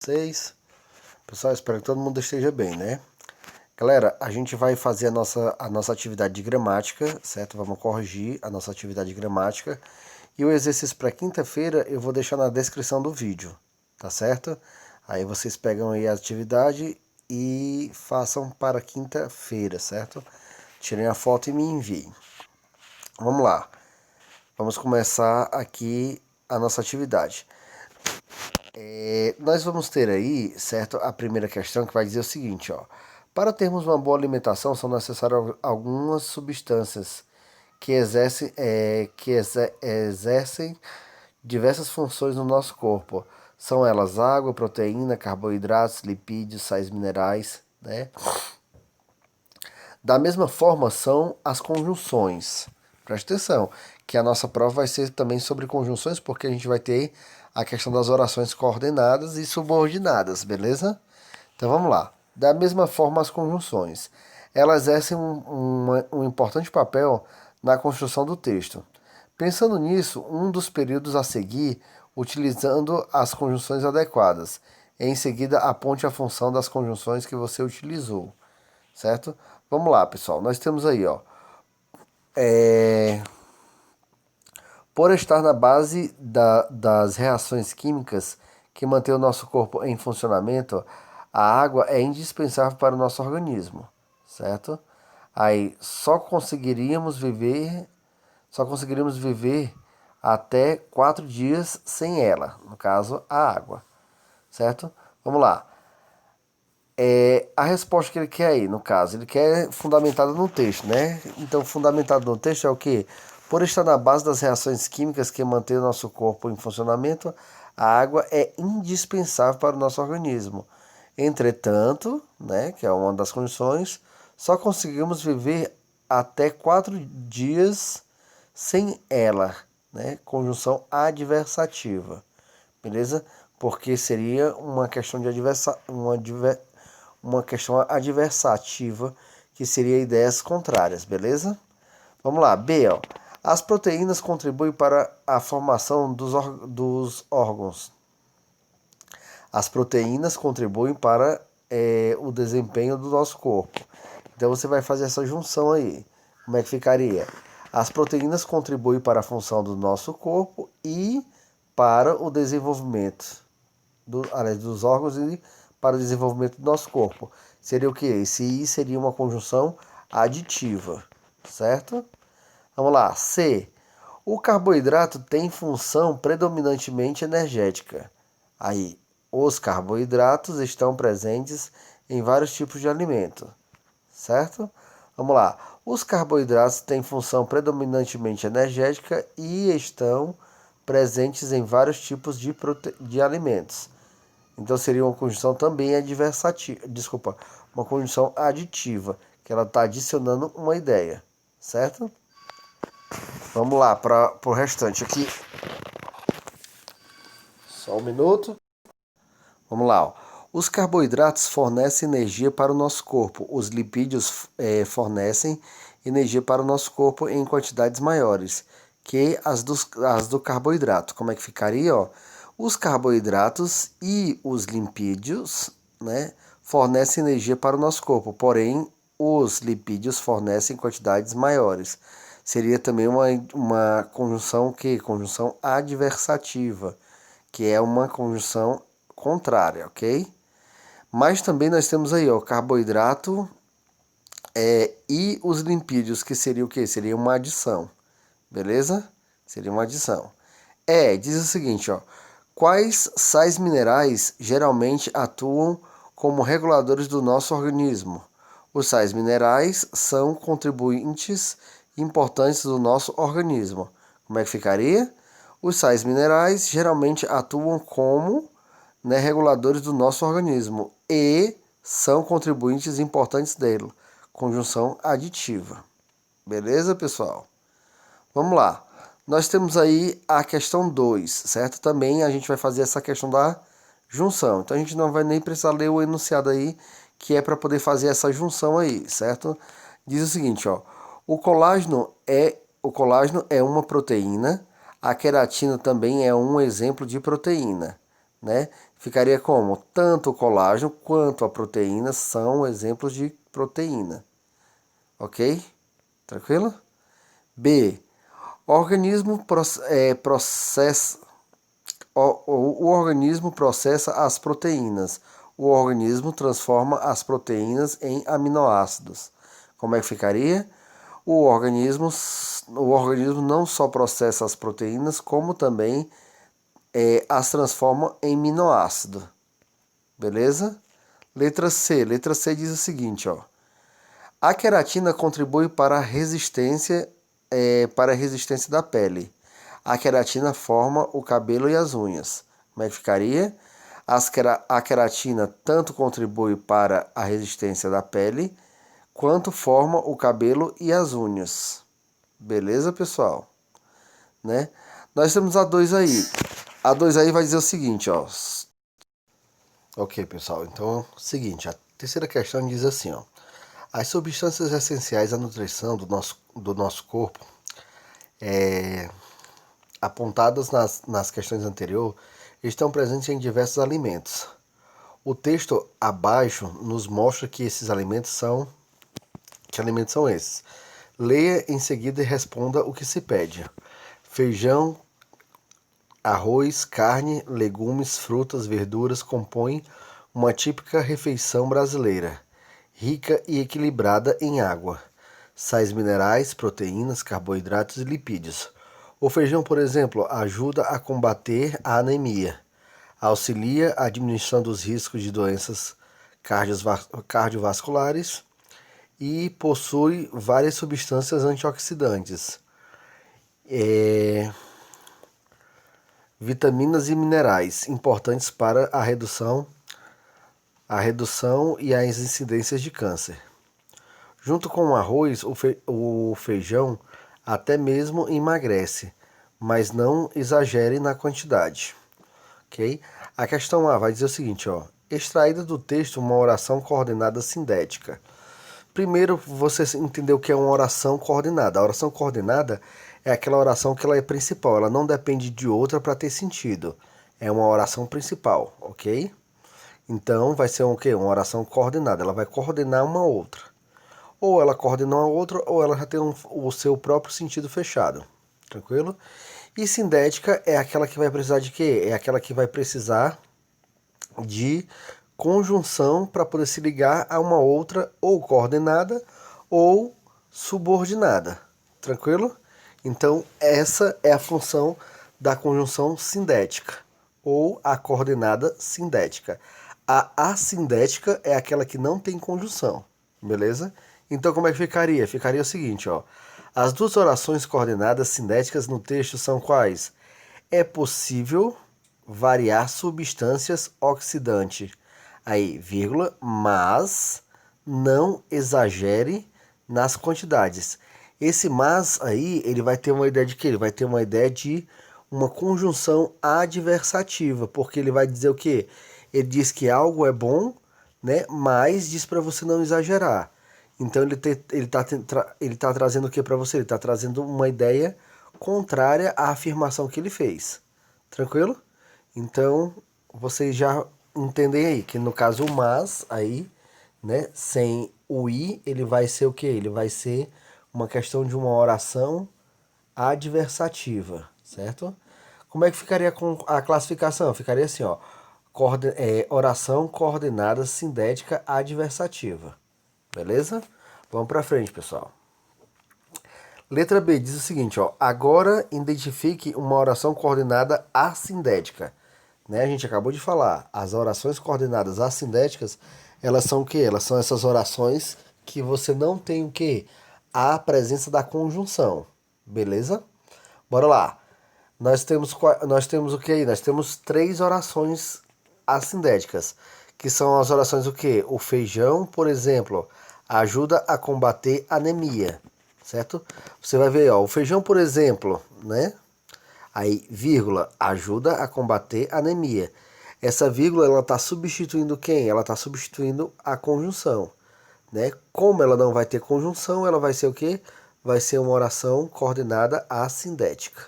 Vocês. Pessoal, espero que todo mundo esteja bem, né? Galera, a gente vai fazer a nossa atividade de gramática, certo? Vamos corrigir a nossa atividade de gramática. E o exercício para quinta-feira eu vou deixar na descrição do vídeo, tá certo? Aí vocês pegam aí a atividade e façam para quinta-feira, certo? Tirem a foto e me enviem. Vamos lá. Vamos começar aqui a nossa atividade. Nós vamos ter aí, certo, a primeira questão que vai dizer o seguinte, ó. Para termos uma boa alimentação são necessárias algumas substâncias que exercem diversas funções no nosso corpo. São elas água, proteína, carboidratos, lipídios, sais minerais, né? Da mesma forma são as conjunções. Presta atenção, que a nossa prova vai ser também sobre conjunções, porque a gente vai ter a questão das orações coordenadas e subordinadas, beleza? Então vamos lá. Da mesma forma as conjunções. Elas exercem um importante papel na construção do texto. Pensando nisso, um dos períodos a seguir, utilizando as conjunções adequadas. Em seguida, aponte a função das conjunções que você utilizou, certo? Vamos lá, pessoal. Nós temos aí, ó. Por estar na base das reações químicas que mantêm o nosso corpo em funcionamento, a água é indispensável para o nosso organismo, certo? Aí só conseguiríamos viver até 4 dias sem ela, no caso, a água, certo? Vamos lá. A resposta que ele quer aí, no caso, ele quer fundamentada no texto, né? Então, fundamentado no texto é o quê? Por estar na base das reações químicas que mantêm o nosso corpo em funcionamento, a água é indispensável para o nosso organismo. Entretanto, né, que é uma das condições, só conseguimos viver até 4 dias sem ela, né? Conjunção adversativa, beleza? Porque seria uma questão de uma questão adversativa, que seria ideias contrárias, beleza? Vamos lá, B, ó. As proteínas contribuem para a formação dos órgãos. As proteínas contribuem para o desempenho do nosso corpo. Então você vai fazer essa junção aí. Como é que ficaria? As proteínas contribuem para a função do nosso corpo e para o desenvolvimento dos órgãos e para o desenvolvimento do nosso corpo. Seria o que? Esse I seria uma conjunção aditiva, certo? Vamos lá, C. O carboidrato tem função predominantemente energética. Aí, os carboidratos estão presentes em vários tipos de alimento, certo? Vamos lá. Os carboidratos têm função predominantemente energética e estão presentes em vários tipos de alimentos. Então seria uma conjunção também adversativa, desculpa, uma conjunção aditiva, que ela está adicionando uma ideia, certo? Vamos lá para o restante aqui. Só um minuto. Vamos lá. Ó. Os carboidratos fornecem energia para o nosso corpo. Os lipídios fornecem energia para o nosso corpo em quantidades maiores que as do carboidrato. Como é que ficaria? Ó? Os carboidratos e os lipídios, né, fornecem energia para o nosso corpo, porém os lipídios fornecem quantidades maiores. Seria também uma conjunção que conjunção adversativa, que é uma conjunção contrária, ok? Mas também nós temos aí, ó, carboidrato e os lipídios, que seria o quê? Seria uma adição, beleza? Seria uma adição. Diz o seguinte, ó. Quais sais minerais geralmente atuam como reguladores do nosso organismo? Os sais minerais são contribuintes importantes do nosso organismo. Como é que ficaria? Os sais minerais geralmente atuam como, né, reguladores do nosso organismo e são contribuintes importantes dele. Conjunção aditiva. Beleza, pessoal? Vamos lá. Nós temos aí a questão 2, certo? Também a gente vai fazer essa questão da junção. Então a gente não vai nem precisar ler o enunciado aí, que é para poder fazer essa junção aí, certo? Diz o seguinte, ó. O colágeno é uma proteína. A queratina também é um exemplo de proteína, né? Ficaria como? Tanto o colágeno quanto a proteína são exemplos de proteína. Ok? Tranquilo? B. O organismo processa. O organismo processa as proteínas. O organismo transforma as proteínas em aminoácidos. Como é que ficaria? O organismo não só processa as proteínas, como também as transforma em aminoácido. Beleza? Letra C. Letra C diz o seguinte, ó. A queratina contribui para a resistência da pele. A queratina forma o cabelo e as unhas. Como é que ficaria? A queratina tanto contribui para a resistência da pele, quanto forma o cabelo e as unhas. Beleza, pessoal? Né? Nós temos a 2 aí. A 2 aí vai dizer o seguinte, ó. Ok, pessoal. Então, seguinte, a terceira questão diz assim, ó. As substâncias essenciais à nutrição do nosso corpo, apontadas nas questões anteriores, estão presentes em diversos alimentos. O texto abaixo nos mostra que esses alimentos são... Que alimentos são esses? Leia em seguida e responda o que se pede. Feijão, arroz, carne, legumes, frutas, verduras compõem uma típica refeição brasileira, rica e equilibrada em água, sais minerais, proteínas, carboidratos e lipídios. O feijão, por exemplo, ajuda a combater a anemia, auxilia a diminuição dos riscos de doenças cardiovasculares e possui várias substâncias antioxidantes, vitaminas e minerais importantes para a redução e as incidências de câncer. Junto com o arroz, o feijão até mesmo emagrece, mas não exagere na quantidade. Ok? A questão A vai dizer o seguinte, ó. Extraída do texto uma oração coordenada sintética. Primeiro, você entendeu o que é uma oração coordenada. A oração coordenada é aquela oração que ela é principal, ela não depende de outra para ter sentido. É uma oração principal, ok? Então vai ser o quê? Uma oração coordenada. Ela vai coordenar uma outra. Ou ela coordena uma outra, ou ela já tem o seu próprio sentido fechado. Tranquilo? E sintética é aquela que vai precisar de quê? É aquela que vai precisar de conjunção para poder se ligar a uma outra ou coordenada ou subordinada. Tranquilo? Então, essa é a função da conjunção sindética ou a coordenada sindética. A assindética é aquela que não tem conjunção, beleza? Então, como é que ficaria? Ficaria o seguinte, ó. As duas orações coordenadas sindéticas no texto são quais? É possível variar substâncias oxidantes. Aí, vírgula, mas não exagere nas quantidades. Esse mas aí, ele vai ter uma ideia de quê? Ele vai ter uma ideia de uma conjunção adversativa, porque ele vai dizer o quê? Ele diz que algo é bom, né? Mas diz para você não exagerar. Então ele tá trazendo o que para você? Ele está trazendo uma ideia contrária à afirmação que ele fez. Tranquilo? Então, vocês já entendem aí que no caso o mas aí, né, sem o i, ele vai ser o quê? Ele vai ser uma questão de uma oração adversativa, certo? Como é que ficaria com a classificação? Ficaria assim, ó, oração coordenada sindética adversativa. Beleza? Vamos para frente, pessoal. Letra B diz o seguinte, ó. Agora identifique uma oração coordenada assindética. Né? A gente acabou de falar. As orações coordenadas assindéticas, elas são o quê? Elas são essas orações que você não tem o quê? A presença da conjunção. Beleza? Bora lá. Nós temos o que aí? Nós temos 3 orações assindéticas, que são as orações o quê? O feijão, por exemplo, ajuda a combater anemia, certo? Você vai ver, ó, o feijão, por exemplo, né? Aí, vírgula, ajuda a combater anemia. Essa vírgula, ela está substituindo quem? Ela está substituindo a conjunção, né? Como ela não vai ter conjunção, ela vai ser o quê? Vai ser uma oração coordenada assindética.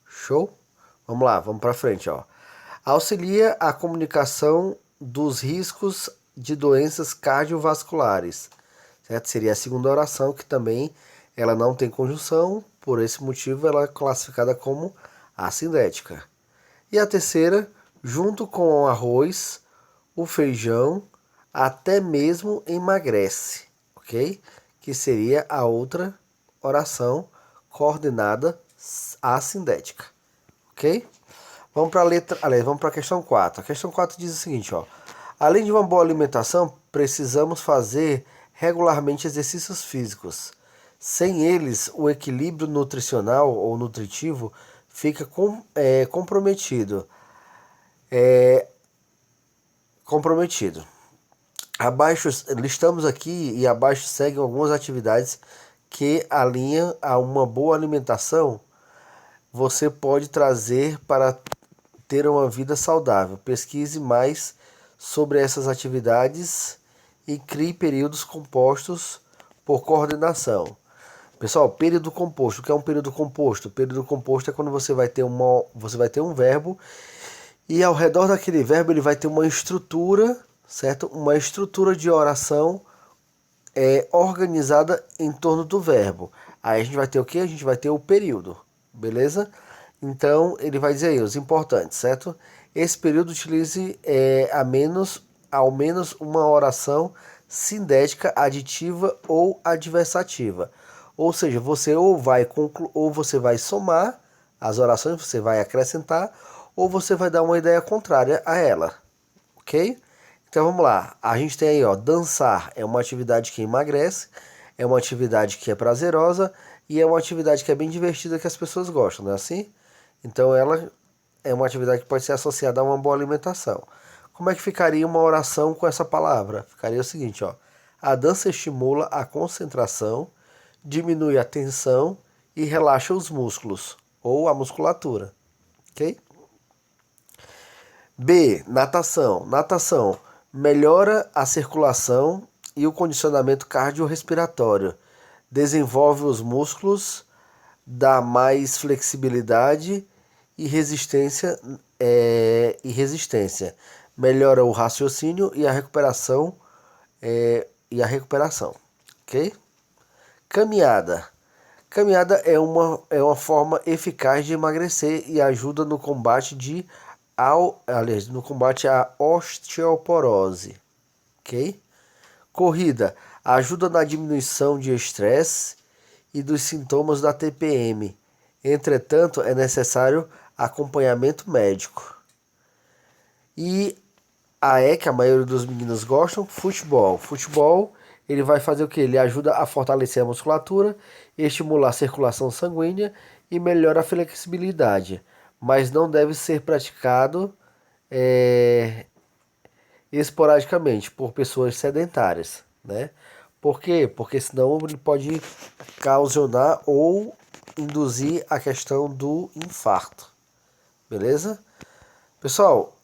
Show? Vamos lá, vamos para frente, ó. Auxilia a comunicação dos riscos de doenças cardiovasculares, certo? Seria a segunda oração, que também ela não tem conjunção, por esse motivo ela é classificada como assindética. E a terceira, junto com o arroz, o feijão, até mesmo emagrece, ok? Que seria a outra oração coordenada assindética, ok? Vamos para a letra, aliás, vamos para a questão 4. A questão 4 diz o seguinte, ó: além de uma boa alimentação, precisamos fazer regularmente exercícios físicos. Sem eles, o equilíbrio nutricional ou nutritivo fica comprometido. Comprometido. Abaixo, listamos aqui e abaixo seguem algumas atividades que alinham a uma boa alimentação. Você pode trazer para ter uma vida saudável. Pesquise mais sobre essas atividades e crie períodos compostos por coordenação. Pessoal, período composto. O que é um período composto? O período composto é quando você vai ter um verbo e ao redor daquele verbo ele vai ter uma estrutura, certo? Uma estrutura de oração organizada em torno do verbo. Aí a gente vai ter o quê? A gente vai ter o período, beleza? Então ele vai dizer aí os importantes, certo? Esse período utilize ao menos uma oração sindética, aditiva ou adversativa. Ou seja, você ou você vai somar as orações, você vai acrescentar, ou você vai dar uma ideia contrária a ela, ok? Então vamos lá, a gente tem aí, ó, dançar é uma atividade que emagrece, é uma atividade que é prazerosa e é uma atividade que é bem divertida, que as pessoas gostam, não é assim? Então ela é uma atividade que pode ser associada a uma boa alimentação. Como é que ficaria uma oração com essa palavra? Ficaria o seguinte, ó: a dança estimula a concentração, diminui a tensão e relaxa os músculos ou a musculatura, ok? B. Natação. Natação melhora a circulação e o condicionamento cardiorrespiratório, desenvolve os músculos, dá mais flexibilidade e resistência, melhora o raciocínio e a recuperação, ok? Caminhada. Caminhada é uma forma eficaz de emagrecer e ajuda no combate no combate à osteoporose, ok? Corrida ajuda na diminuição de estresse e dos sintomas da TPM. Entretanto, é necessário acompanhamento médico. E que a maioria dos meninos gostam, futebol. Futebol, ele vai fazer o que? Ele ajuda a fortalecer a musculatura, estimular a circulação sanguínea e melhora a flexibilidade, mas não deve ser praticado esporadicamente por pessoas sedentárias, né? Por quê? Porque senão ele pode causar ou induzir a questão do infarto, beleza? Pessoal,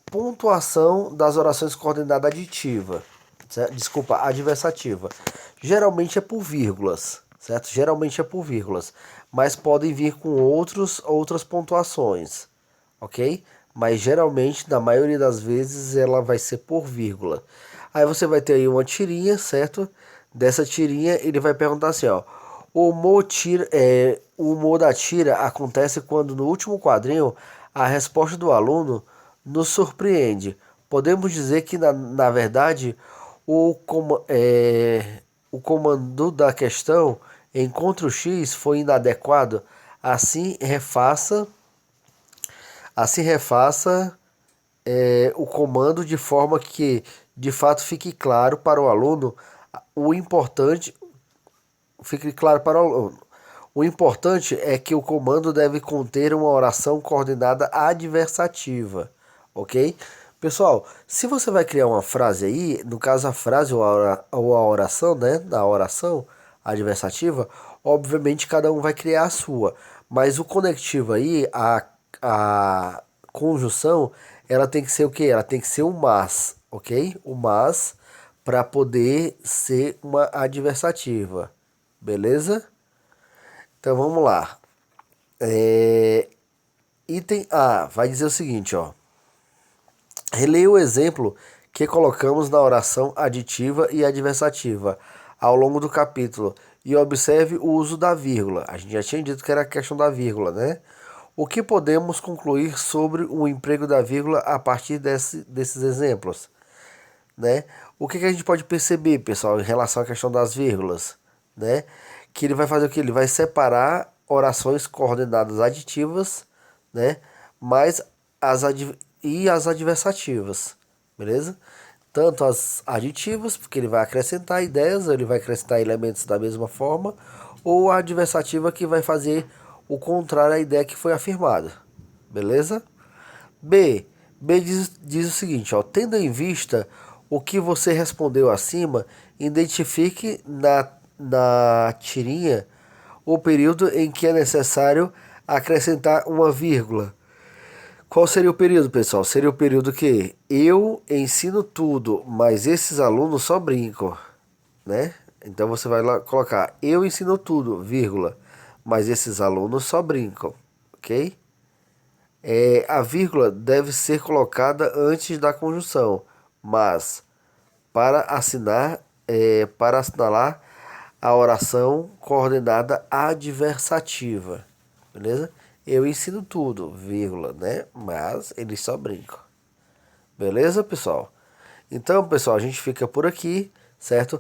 pontuação das orações coordenadas aditiva, certo? Desculpa, adversativa. Geralmente é por vírgulas, certo? Geralmente é por vírgulas, mas podem vir com outras pontuações, ok? Mas geralmente, na maioria das vezes, ela vai ser por vírgula. Aí você vai ter aí uma tirinha, certo? Dessa tirinha, ele vai perguntar assim, ó: o humor da tira acontece quando no último quadrinho a resposta do aluno nos surpreende. Podemos dizer que, na verdade, o comando da questão encontre o X foi inadequado. Assim refaça o comando de forma que de fato fique claro para o aluno o importante. Fique claro para o aluno. O importante é que o comando deve conter uma oração coordenada adversativa, ok? Pessoal, se você vai criar uma frase aí, no caso a frase ou a oração, né? Na oração adversativa, obviamente cada um vai criar a sua. Mas o conectivo aí, a conjunção, ela tem que ser o quê? Ela tem que ser o mas, ok? O mas para poder ser uma adversativa, beleza? Então vamos lá. Item A vai dizer o seguinte, ó: Releia o exemplo que colocamos na oração aditiva e adversativa ao longo do capítulo e observe o uso da vírgula. A gente já tinha dito que era a questão da vírgula, né? O que podemos concluir sobre o emprego da vírgula a partir desses exemplos, né? O que a gente pode perceber, pessoal, em relação à questão das vírgulas, né? Que ele vai fazer o que? Ele vai separar orações coordenadas aditivas, né? Mais as adversativas, beleza? Tanto as aditivas, porque ele vai acrescentar ideias, ele vai acrescentar elementos da mesma forma, ou a adversativa que vai fazer o contrário à ideia que foi afirmada, beleza? B. B diz o seguinte, ó, tendo em vista o que você respondeu acima, identifique na tirinha o período em que é necessário acrescentar uma vírgula. Qual seria o período, pessoal? Seria o período que eu ensino tudo, mas esses alunos só brincam, né? Então você vai lá colocar eu ensino tudo, vírgula, mas esses alunos só brincam, ok? A vírgula deve ser colocada antes da conjunção, mas para para assinalar a oração coordenada adversativa, beleza? Eu ensino tudo, vírgula, né? Mas eles só brincam. Beleza, pessoal? Então, pessoal, a gente fica por aqui, certo?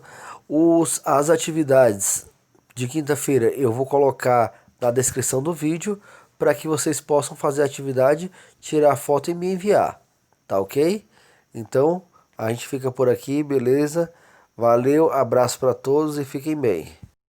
As atividades de quinta-feira eu vou colocar na descrição do vídeo para que vocês possam fazer a atividade, tirar a foto e me enviar, tá ok? Então, a gente fica por aqui, beleza? Valeu, abraço para todos e fiquem bem.